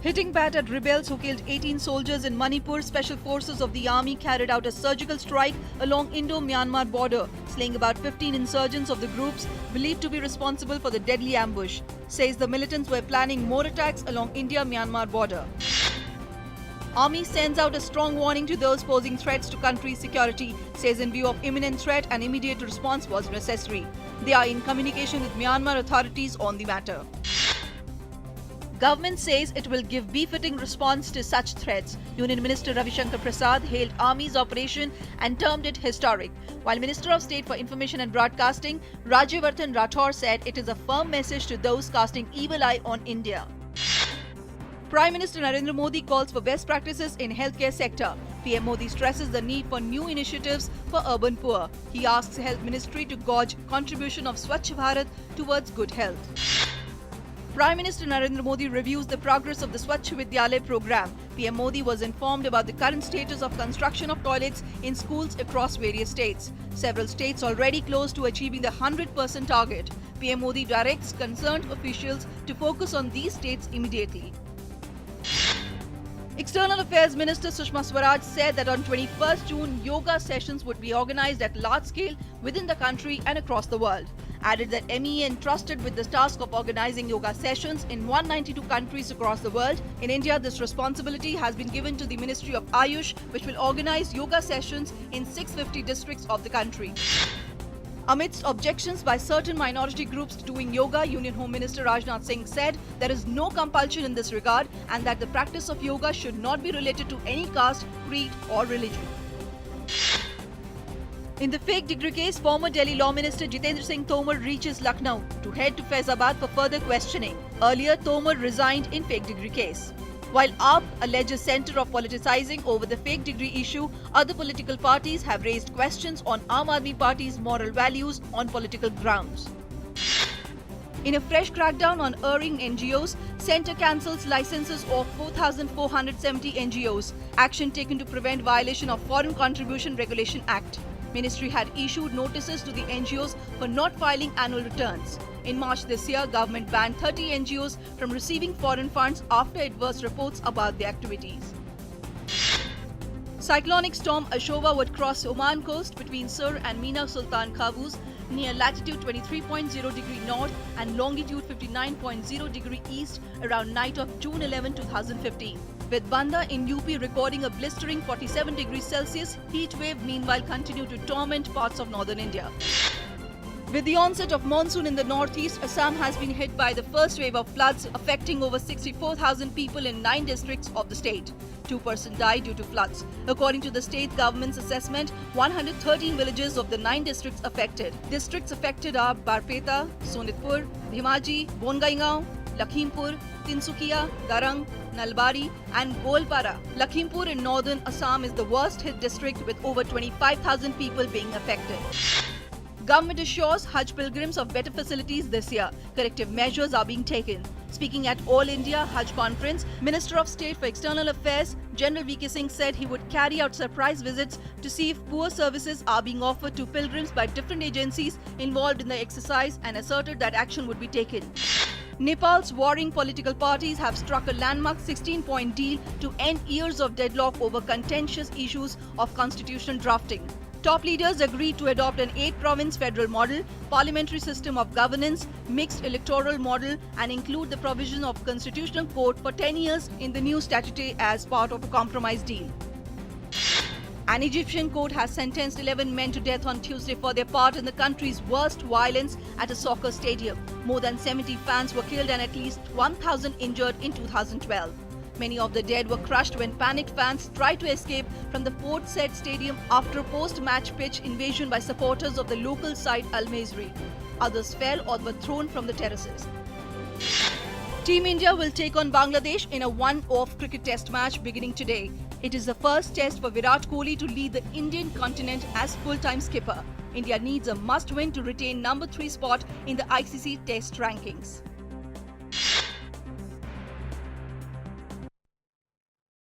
Hitting back at rebels who killed 18 soldiers in Manipur, special forces of the army carried out a surgical strike along Indo-Myanmar border, slaying about 15 insurgents of the groups believed to be responsible for the deadly ambush. Says the militants were planning more attacks along India-Myanmar border. Army sends out a strong warning to those posing threats to country's security, says in view of imminent threat an immediate response was necessary. They are in communication with Myanmar authorities on the matter. Government says it will give befitting response to such threats. Union Minister Ravi Shankar Prasad hailed Army's operation and termed it historic, while Minister of State for Information and Broadcasting Rajyavardhan Rathore said it is a firm message to those casting evil eye on India. Prime Minister Narendra Modi calls for best practices in healthcare sector. PM Modi stresses the need for new initiatives for urban poor. He asks Health Ministry to gauge contribution of Swachh Bharat towards good health. Prime Minister Narendra Modi reviews the progress of the Swachh Vidyalaya program. PM Modi was informed about the current status of construction of toilets in schools across various states. Several states already close to achieving the 100% target. PM Modi directs concerned officials to focus on these states immediately. External Affairs Minister Sushma Swaraj said that on 21st June, yoga sessions would be organized at large scale within the country and across the world. Added that MEA entrusted with the task of organizing yoga sessions in 192 countries across the world. In India, this responsibility has been given to the Ministry of Ayush, which will organize yoga sessions in 650 districts of the country. Amidst objections by certain minority groups to doing yoga, Union Home Minister Rajnath Singh said there is no compulsion in this regard and that the practice of yoga should not be related to any caste, creed or religion. In the fake degree case, former Delhi Law Minister Jitendra Singh Tomar reaches Lucknow to head to Faizabad for further questioning. Earlier, Tomar resigned in fake degree case. While AAP alleges centre of politicizing over the fake degree issue, other political parties have raised questions on Aam Aadmi Party's moral values on political grounds. In a fresh crackdown on erring NGOs, Centre cancels licenses of 4,470 NGOs. Action taken to prevent violation of Foreign Contribution Regulation Act. Ministry had issued notices to the NGOs for not filing annual returns. In March this year, government banned 30 NGOs from receiving foreign funds after adverse reports about their activities. Cyclonic storm Ashova would cross Oman coast between Sur and Mina Sultan Qaboos near latitude 23.0 degree north and longitude 59.0 degree east around night of June 11, 2015. With Banda in UP recording a blistering 47 degrees Celsius, heat wave meanwhile continued to torment parts of northern India. With the onset of monsoon in the northeast, Assam has been hit by the first wave of floods affecting over 64,000 people in 9 districts of the state. 2 persons died due to floods. According to the state government's assessment, 113 villages of the 9 districts affected. Districts affected are Barpeta, Sonitpur, Dhimaji, Bongaingaon, Lakhimpur, Tinsukia, Darang, Nalbari and Golpara. Lakhimpur in northern Assam is the worst hit district with over 25,000 people being affected. Government assures Hajj pilgrims of better facilities this year. Corrective measures are being taken. Speaking at All India Hajj Conference, Minister of State for External Affairs General V.K. Singh said he would carry out surprise visits to see if poor services are being offered to pilgrims by different agencies involved in the exercise and asserted that action would be taken. Nepal's warring political parties have struck a landmark 16-point deal to end years of deadlock over contentious issues of constitutional drafting. Top leaders agreed to adopt an 8-province federal model, parliamentary system of governance, mixed electoral model and include the provision of constitutional court for 10 years in the new statute as part of a compromise deal. An Egyptian court has sentenced 11 men to death on Tuesday for their part in the country's worst violence at a soccer stadium. More than 70 fans were killed and at least 1,000 injured in 2012. Many of the dead were crushed when panicked fans tried to escape from the Port Said Stadium after a post-match pitch invasion by supporters of the local side Al Masry. Others fell or were thrown from the terraces. Team India will take on Bangladesh in a one-off cricket test match beginning today. It is the first test for Virat Kohli to lead the Indian continent as full-time skipper. India needs a must-win to retain number 3 spot in the ICC Test rankings.